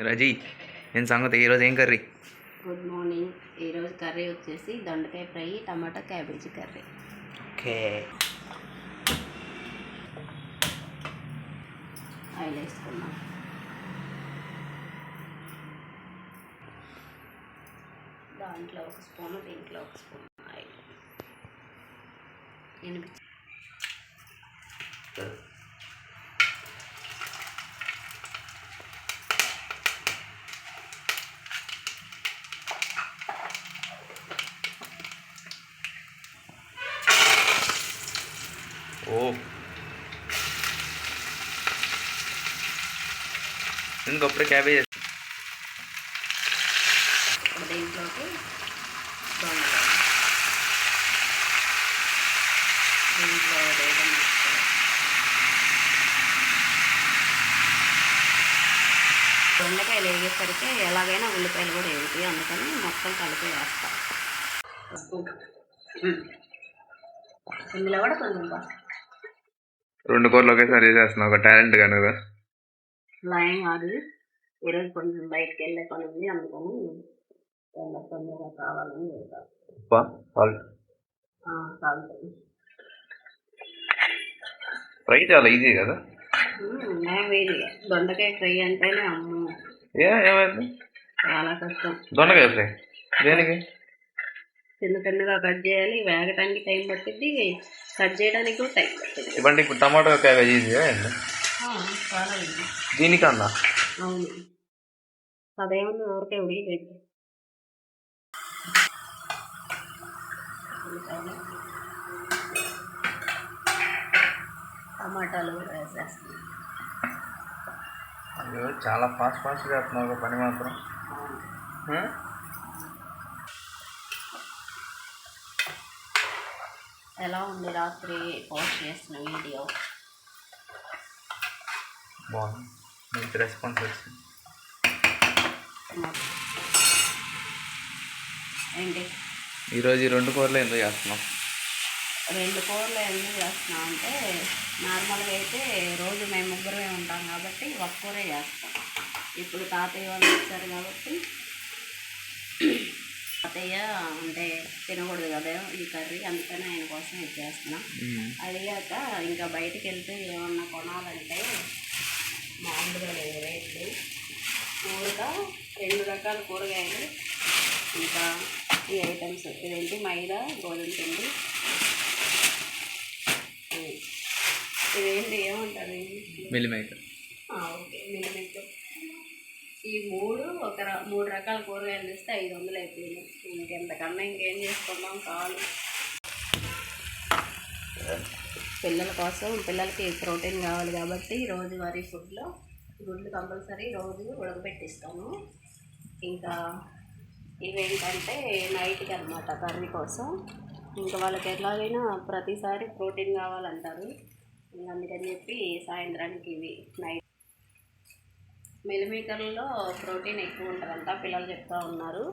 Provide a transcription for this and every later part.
రజీ ఏం సంగతి? ఈరోజు ఏం కర్రీ? Good morning. ఈరోజు కర్రీ వచ్చేసి దొండకాయ ఫ్రై, టమాటా క్యాబేజీ కర్రీ. ఓకే. ఆయిల్ వేసుకున్నాం. దాంట్లో ఒక స్పూన్, దీంట్లో ఒక స్పూన్ ఆయిల్. ఓ ఇంకొప్పుడే క్యాబేజ్. ఇప్పుడు దీంట్లోకి దొండకాయ, దీంట్లో వేయడం దొండకాయలు వేగేసరికి ఎలాగైనా ఉల్లిపాయలు కూడా వేగుతాయి, అందుకని మొత్తం కలిపి వేస్తాం. ఇందులో కూడా కొంచెం 2 కూరలు ఒకేసారి చేసేస్తున్నావు, ఒక టాలెంట్ గా నువ్వు. లైన్ కాదు, ఈరోజు కొంచెం బయటకు వెళ్ళే పని ఉంది, అందుకని తొందరగా కావాలని వెళ్తాను. ఫ్రై చాలా ఈజీ కదా? దొండకాయ ఫ్రై అంటేనే అమ్ము ఏమైంది? చాలా కష్టం. దొండకాయ ఫ్రై దేనికి? చిన్న చిన్నగా కట్ చేయాలి, వేగటానికి టైం పట్టింది, కట్ చేయడానికి కూడా టైం పట్టింది. ఇవ్వండి. ఇప్పుడు టమాటో క్యాబేజ్ ఈజీగా చాలా ఈజీ దీనికన్నా. అవును, అదేముంది, ఊరికే ఉడికి టమాటాలు కూడా వేసేస్తాం. అయ్యో, చాలా ఫాస్ట్ చేస్తున్నావు ఒక పని మాత్రం. ఎలా ఉంది రాత్రి పోస్ట్ చేసిన వీడియో? బాగుంది, మంచి రెస్పాన్స్ వచ్చింది. ఏంటి ఈరోజు ఈ 2 కూరలు ఎందుకు చేస్తున్నాం? 2 కూరలు ఎందుకు చేస్తున్నాం అంటే, నార్మల్గా అయితే రోజు మేము ముగ్గురమే ఉంటాం కాబట్టి ఒక కూరే చేస్తాం. ఇప్పుడు తాతయ్య వాళ్ళు వచ్చారు కాబట్టి, తాతయ్య అంటే తినకూడదు కదా ఈ కర్రీ, అందుకని ఆయన కోసం ఇది చేస్తున్నాం. అడిగాక ఇంకా బయటికి వెళ్తే ఏమన్నా కొనాలంటే మామూలుగా లేదు రేట్లు. కూరగా 2 రకాల కూరగాయలు, ఇంకా ఈ ఐటమ్స్ ఇదేంటి మైదా, గోధుమ పిండి, ఇదేంటి ఏమంటారు, మిల్లిమేకర్. ఓకే, మిల్లిమేకర్. ఈ 3 రకాల కూరగాయలు తెస్తే 500 అయిపోయింది. ఇంకెంతకన్నా ఇంకేం చేసుకుందాం కావాలి. పిల్లల కోసం, పిల్లలకి ప్రోటీన్ కావాలి కాబట్టి రోజువారీ ఫుడ్లో గుడ్లు కంపల్సరీ రోజు ఉడకబెట్టిస్తాను. ఇంకా ఇవేంటంటే నైట్కి అనమాట కర్రీ కోసం. ఇంకా వాళ్ళకి ఎలాగైనా ప్రతిసారి ప్రోటీన్ కావాలంటారు, అందుకని చెప్పి సాయంత్రానికి ఇవి నైట్. మిల్లిమేకర్లో ప్రోటీన్ ఎక్కువ ఉంటుందంట పిల్లలు చెప్తూ ఉన్నారు.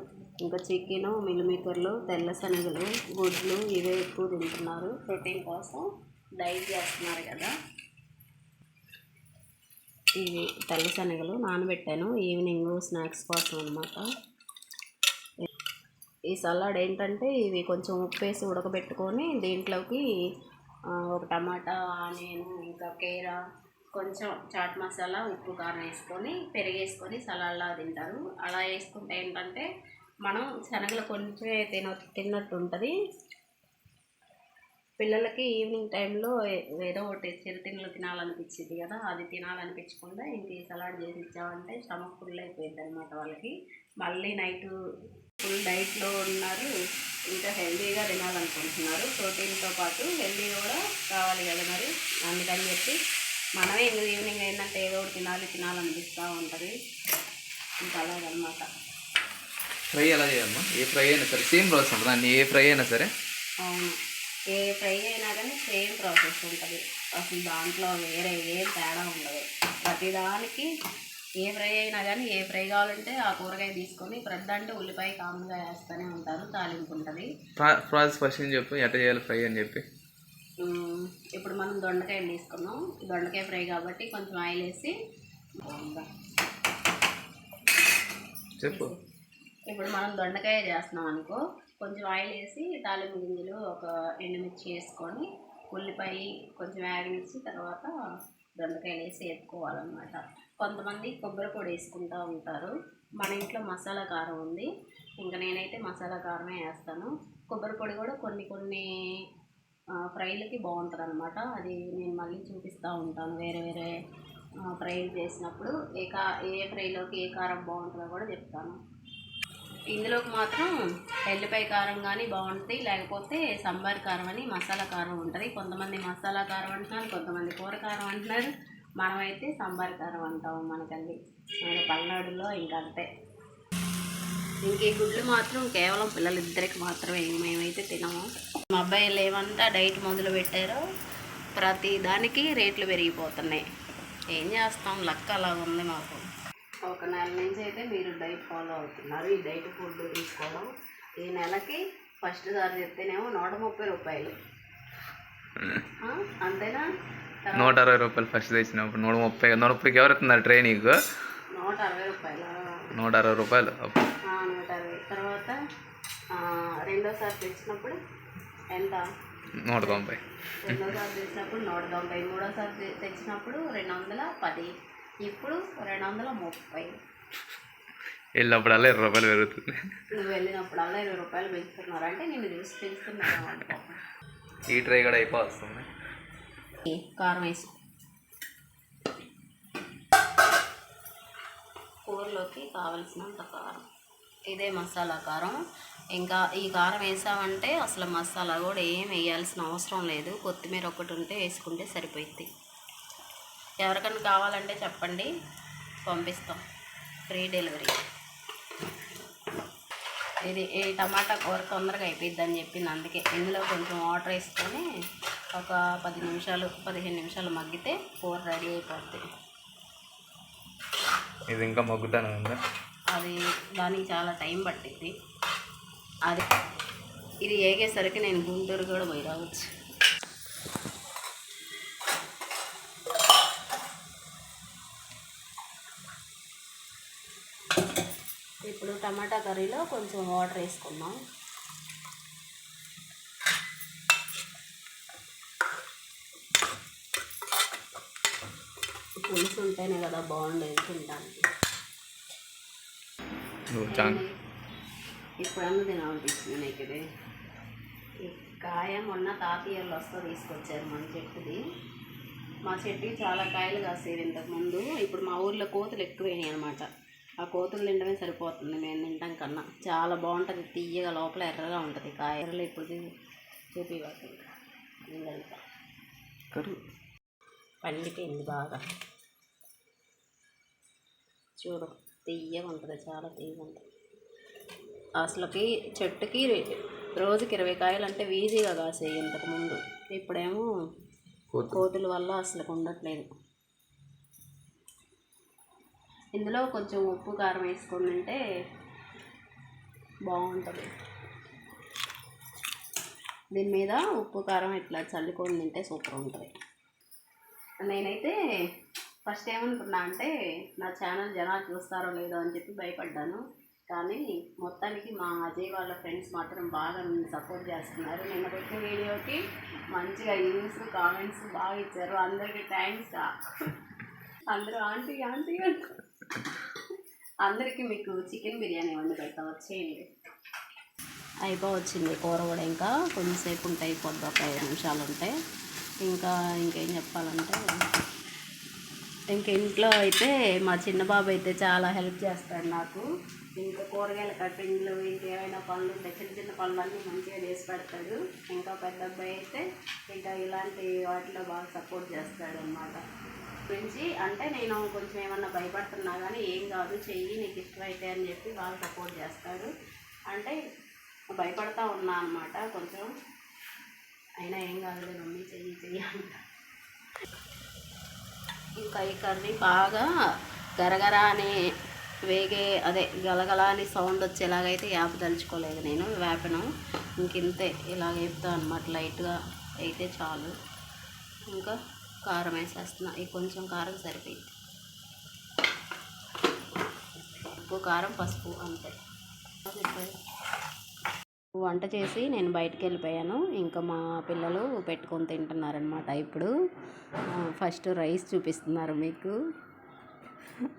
ఇంకా చికెను, మిల్లిమేకర్లు, తెల్ల శనగలు, గుడ్లు ఇవే ఎక్కువ తింటున్నారు ప్రోటీన్ కోసం, డైట్ చేస్తున్నారు కదా. ఇవి తెల్ల శనగలు నానబెట్టాను ఈవినింగ్ స్నాక్స్ కోసం అనమాట. ఈ సలాడ్ ఏంటంటే ఇవి కొంచెం ఉప్పు వేసి ఉడకబెట్టుకొని దీంట్లోకి ఒక టమాటా, ఆనియన్, ఇంకా కేరా, కొంచెం చాట్ మసాలా, ఉప్పు, కారం వేసుకొని పెరిగేసుకొని సలాడ్లా తింటారు. అలా వేసుకుంటే ఏంటంటే మనం శనగలు కొంచెం తిన్నట్టు ఉంటుంది. పిల్లలకి ఈవినింగ్ టైంలో ఏదో ఒకటి చిరుతిండ్లు తినాలనిపించింది కదా, అది తినాలనిపించకుండా ఇంక ఈ సలాడ్ చేసి ఇచ్చామంటే స్టమక్ ఫుల్ అయిపోయింది అనమాట వాళ్ళకి. మళ్ళీ నైట్ ఫుల్ డైట్లో ఉన్నారు, ఇంకా హెల్తీగా తినాలనుకుంటున్నారు. ప్రోటీన్తో పాటు హెల్తీగా కూడా కావాలి కదా మరి, అందుకని చెప్పి మనమే ఇంకా ఈవినింగ్ ఏంటంటే ఏదో ఒకటి తినాలనిపిస్తూ ఉంటుంది. ఇంకా అలాగనమాట. ఫ్రై ఎలా చేయాలమ్మా? ఏ ఫ్రై అయినా సరే సేమ్ ప్రాసెస్ ఉంటుంది అండి, ఏ ఫ్రై అయినా సరే. అవును, ఏ ఫ్రై అయినా కానీ సేమ్ ప్రాసెస్ ఉంటుంది, అసలు దాంట్లో వేరే ఏం తేడా ఉండదు. ప్రతిదానికి ఏ ఫ్రై అయినా కానీ, ఏ ఫ్రై కావాలంటే ఆ కూరగాయ తీసుకొని, ప్రద్దంటే ఉల్లిపాయ కామన్గా వేస్తూనే ఉంటారు, తాలింపు ఉంటుంది. ప్రాసెస్ ఫస్ట్ చెప్పు, ఎట్లా చేయాలి ఫ్రై అని చెప్పి. ఇప్పుడు మనం దొండకాయలు తీసుకున్నాం, దొండకాయ ఫ్రై కాబట్టి కొంచెం ఆయిల్ వేసి చెప్పు. ఇప్పుడు మనం దొండకాయ చేస్తున్నాం అనుకో, కొంచెం ఆయిల్ వేసి తాలింపు గింజలు ఒక ఎండుమిర్చి వేసుకొని ఉల్లిపాయ కొంచెం వేగనిచ్చి తర్వాత దొండకాయలు వేసి వేపుకోవాలన్నమాట. కొంతమంది కొబ్బరి పొడి వేసుకుంటూ ఉంటారు. మన ఇంట్లో మసాలా కారం ఉంది, ఇంకా నేనైతే మసాలా కారమే వేస్తాను. కొబ్బరి పొడి కూడా కొన్ని కొన్ని ఫ్రైలకి బాగుంటుంది అనమాట. అది నేను మళ్ళీ చూపిస్తూ ఉంటాను వేరే వేరే ఫ్రై చేసినప్పుడు. ఏ ఫ్రైలోకి ఏ కారం బాగుంటుందో కూడా చెప్తాను. ఇందులోకి మాత్రం ఎల్లిపాయ కారం కానీ బాగుంటుంది, లేకపోతే సాంబార్ కారం అని మసాలా కారం ఉంటుంది. కొంతమంది మసాలా కారం అంటున్నారు, కొంతమంది కూర కారం అంటున్నారు. మనమైతే సాంబార్ కారం అంటాము. మనకండి మన పల్నాడులో ఇంకా అంతే. ఇంక ఈ గుడ్లు మాత్రం కేవలం పిల్లలిద్దరికి మాత్రమే, మేమైతే తినము. మా అబ్బాయిలు ఏమంతా డైట్ మొదలు పెట్టారో ప్రతి దానికి రేట్లు పెరిగిపోతున్నాయి. ఏం చేస్తాం, లక్క అలా ఉంది మాకు. ఒక నెల నుంచి అయితే మీరు డైట్ ఫాలో అవుతున్నారు. ఈ డైట్ ఫుడ్ తీసుకోవడం ఈ నెలకి ఫస్ట్ సారి చెప్తేనేమో 130 రూపాయలు, అంతేనా? 160 రూపాయలు ఫస్ట్ తెచ్చినప్పుడు 130కి ఎవరు ఎత్తున్నారు ట్రైనింగ్? 160 రూపాయలు. 160 రూపాయలు. 160. తర్వాత రెండోసారి తెచ్చినప్పుడు ఎంత? 190. రెండోసారి తెచ్చినప్పుడు 190. మూడోసారి తెచ్చినప్పుడు 210. ఇప్పుడు 230. వెళ్ళినప్పుడల్లా 20 రూపాయలు పెరుగుతుంది. నువ్వు వెళ్ళినప్పుడల్లా 20 రూపాయలు పెంచుతున్నారు అంటే నేను చూసి పెంచుతున్నాను అనుకో. ఈ ట్రై కూడా అయిపోతుంది. కారం వేసి కూరలోకి కావలసినంత కారం, ఇదే మసాలా కారం. ఇంకా ఈ కారం వేసామంటే అసలు మసాలా కూడా ఏం వేయాల్సిన అవసరం లేదు. కొత్తిమీర ఒకటి ఉంటే వేసుకుంటే సరిపోయింది. ఎవరికైనా కావాలంటే చెప్పండి, పంపిస్తాం, ఫ్రీ డెలివరీ. ఇది ఈ టమాటా కూర తొందరగా అయిపోయిద్దని చెప్పింది, అందుకే ఇందులో కొంచెం వాటర్ వేసుకొని ఒక 15 నిమిషాలు మగ్గితే కూర రెడీ అయిపోతుంది. ఇది ఇంకా మగ్గుతానే ఉందా? అది దానికి చాలా టైం పట్టింది. అది ఇది ఏగేసరికి నేను గుంటూరు కూడా పోయి రావచ్చు. ఇప్పుడు టమాటా కర్రీలో కొంచెం వాటర్ వేసుకుందాం. పులుసు ఉంటేనే కదా బాగుండేది తినడానికి. ఇప్పుడన్నా తినాలనిపిస్తుంది నాకు. ఇది ఈ కాయ మొన్న తాతయ్యలు వస్తూ తీసుకొచ్చారు మన చెట్టుది. మా చెట్టుకి చాలా కాయలు కాసేవి ఇంతకుముందు. ఇప్పుడు మా ఊర్లో కోతులు ఎక్కువైనాయి అనమాట. ఆ కోతులు తినడమే సరిపోతుంది మేము తింటాం కన్నా. చాలా బాగుంటుంది, తీయగా లోపల ఎర్రగా ఉంటుంది కాయలు. ఇప్పుడు చూపివాటి పండిపోయింది బాగా, చూడు తీయగా ఉంటుంది, చాలా తీయగా ఉంటుంది. అసలుకి చెట్టుకి రోజుకి 20 కాయలు అంటే ఈజీగా కాసేవి ఇంతకుముందు. ఇప్పుడేమో కోతుల వల్ల అసలు ఉండట్లేదు. ఇందులో కొంచెం ఉప్పు కారం వేసుకొని తింటే బాగుంటుంది. దీని మీద ఉప్పు కారం ఇట్లా చల్లుకొని తింటే సూపర్ ఉంటుంది. నేనైతే ఫస్ట్ ఏమనుకున్నా అంటే నా ఛానల్ జనాలు చూస్తారో లేదో అని చెప్పి భయపడ్డాను. కానీ మొత్తానికి మా అజయ్ వాళ్ళ ఫ్రెండ్స్ మాత్రం బాగా నన్ను సపోర్ట్ చేస్తున్నారు. నిన్న పెట్టిన వీడియోకి మంచిగా వ్యూస్ కామెంట్స్ బాగా ఇచ్చారు. అందరికీ థ్యాంక్స్. అందరూ ఆంటీ ఆంటీ అందరికీ మీకు చికెన్ బిర్యానీ వండి పెడతా, వచ్చేయండి. అయిపోవచ్చింది కూర కూడా. ఇంకా కొంచెంసేపు ఉంటే అయిపోద్ది, ఒక 5 నిమిషాలు ఉంటే. ఇంకేం చెప్పాలంటే, ఇంక ఇంట్లో అయితే మా చిన్న బాబు అయితే చాలా హెల్ప్ చేస్తాడు నాకు. ఇంకా కూరగాయల కటింగ్లు, ఇంకేమైనా పనులు ఉంటే చిన్న చిన్న పనులన్నీ మంచిగా చేసి పెడతాడు. ఇంకా పెద్ద అబ్బాయి అయితే ఇంకా ఇలాంటి వాటిలో బాగా సపోర్ట్ చేస్తాడు అన్నమాట. గురించి అంటే నేను కొంచెం ఏమన్నా భయపడుతున్నా కానీ ఏం కాదు, చెయ్యి నీకు ఇష్టమైతే అని చెప్పి బాగా సపోర్ట్ చేస్తాడు. అంటే భయపడతా ఉన్నా అన్నమాట కొంచెం, అయినా ఏం కాదు మమ్మీ చెయ్యి అంట. ఇంకా ఈ కర్రీ బాగా గరగర అని గలగల అని సౌండ్ వచ్చేలాగైతే దలుచుకోలేదు నేను, వేపను. ఇంతే ఇలాగ వేపుతాను అనమాట. లైట్గా అయితే చాలు. ఇంకా కారం వేసేస్తున్నా. ఈ కొంచెం కారం సరిపోయింది. ఉప్పు కారం పసుపు అంతే. వంట చేసి నేను బయటికి వెళ్ళిపోయాను. ఇంకా మా పిల్లలు పెట్టుకొని తింటున్నారనమాట. ఇప్పుడు ఫస్ట్ రైస్ చూపిస్తున్నారు మీకు,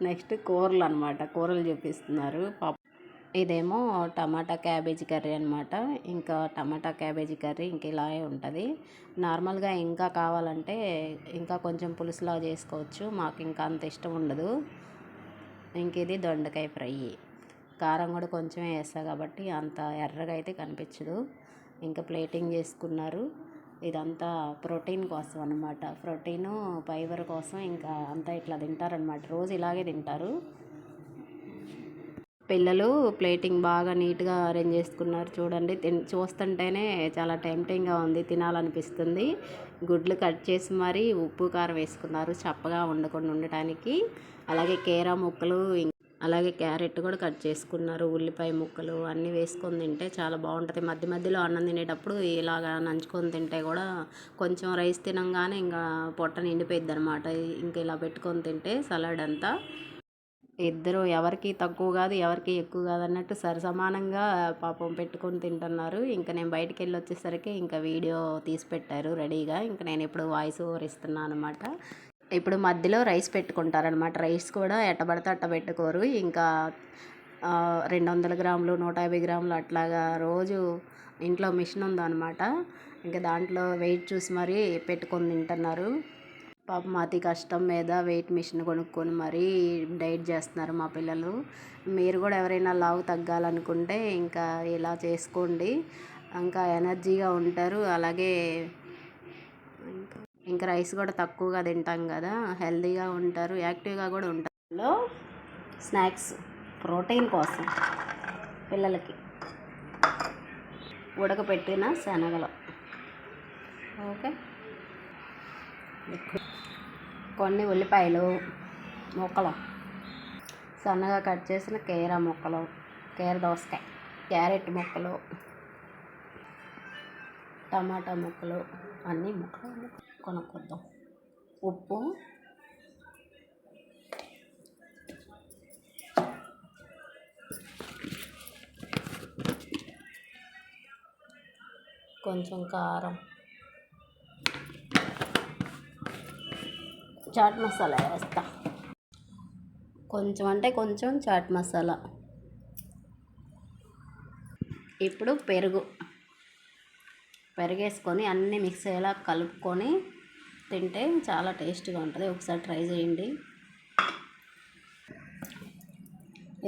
నెక్స్ట్ కూరలు అనమాట, కూరలు చూపిస్తున్నారు. ఇదేమో టమాటా క్యాబేజీ కర్రీ అనమాట. ఇంకా టమాటా క్యాబేజీ కర్రీ ఇంక ఇలాగే ఉంటుంది. నార్మల్గా ఇంకా కావాలంటే ఇంకా కొంచెం పులుసులా చేసుకోవచ్చు, మాకు ఇంకా అంత ఇష్టం ఉండదు. ఇంక ఇది దొండకాయ ఫ్రై, కారం కూడా కొంచెం వేస్తా కాబట్టి అంత ఎర్రగా అయితే కనిపించదు. ఇంకా ప్లేటింగ్ చేసుకున్నారు. ఇదంతా ప్రోటీన్ కోసం అనమాట, ప్రోటీను ఫైబర్ కోసం. ఇంకా అంతా ఇట్లా తింటారనమాట, రోజు ఇలాగే తింటారు. పిల్లలు ప్లేటింగ్ బాగా నీట్గా అరేంజ్ చేసుకున్నారు చూడండి. చూస్తుంటేనే చాలా టెంప్టింగ్గా ఉంది, తినాలనిపిస్తుంది. గుడ్లు కట్ చేసి మరీ ఉప్పు కారం వేసుకున్నారు చప్పగా ఉండకుండా ఉండటానికి. అలాగే కీరా ముక్కలు, అలాగే క్యారెట్ కూడా కట్ చేసుకున్నారు. ఉల్లిపాయ ముక్కలు అన్నీ వేసుకొని తింటే చాలా బాగుంటుంది. మధ్య మధ్యలో అన్నం తినేటప్పుడు ఇలాగా నంచుకొని తింటే కూడా కొంచెం రైస్ తినంగానే ఇంకా పొట్ట నిండిపోయిద్ది అనమాట. ఇంకా ఇలా పెట్టుకొని తింటే సలాడ్ అంతా ఇద్దరు ఎవరికి తక్కువ కాదు ఎవరికి ఎక్కువ కాదు అన్నట్టు సరిసమానంగా పాపం పెట్టుకొని తింటున్నారు. ఇంకా నేను బయటికి వెళ్ళి వచ్చేసరికి ఇంకా వీడియో తీసి పెట్టారు రెడీగా. ఇంకా నేను ఇప్పుడు వాయిస్ ఓవర్ ఇస్తున్నాను అనమాట. ఇప్పుడు మధ్యలో రైస్ పెట్టుకుంటారనమాట. రైస్ కూడా ఎట్టబడితే అట్ట పెట్టుకోరు. ఇంకా 200 గ్రాములు 150 గ్రాములు అట్లాగా రోజు ఇంట్లో మిషన్ ఉందన్నమాట. ఇంకా దాంట్లో వెయిట్ చూసి మరీ పెట్టుకొని తింటున్నారు. పాపం అతి కష్టం మీద వెయిట్ మిషన్ కొనుక్కొని మరీ డైట్ చేస్తున్నారు మా పిల్లలు. మీరు కూడా ఎవరైనా లావు తగ్గాలనుకుంటే ఇంకా ఇలా చేసుకోండి, ఇంకా ఎనర్జీగా ఉంటారు. అలాగే ఇంకా రైస్ కూడా తక్కువగా తింటాం కదా, హెల్తీగా ఉంటారు, యాక్టివ్గా కూడా ఉంటారు. స్నాక్స్ ప్రోటీన్ కోసం పిల్లలకి ఉడకపెట్టిన శనగలు, ఓకే, కొన్ని ఉల్లిపాయలు ముక్కలు, సన్నగా కట్ చేసిన కీరా ముక్కలు, కీర దోసకాయ, క్యారెట్ ముక్కలు, టమాటా ముక్కలు, అన్నీ ముక్కలు కొనుక్కొద్దాం. ఉప్పు, కొంచెం కారం, చాట్ మసాలా వేస్తా, కొంచెం అంటే కొంచెం చాట్ మసాలా. ఇప్పుడు పెరుగేసుకొని అన్నీ మిక్స్ అయ్యేలా కలుపుకొని తింటే చాలా టేస్ట్గా ఉంటుంది. ఒకసారి ట్రై చేయండి.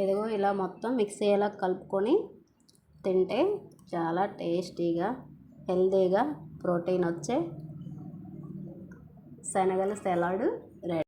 ఇదిగో ఇలా మొత్తం మిక్స్ అయ్యేలా కలుపుకొని తింటే చాలా టేస్టీగా హెల్తీగా ప్రోటీన్ వచ్చే శనగల సలాడ్ రెడీ.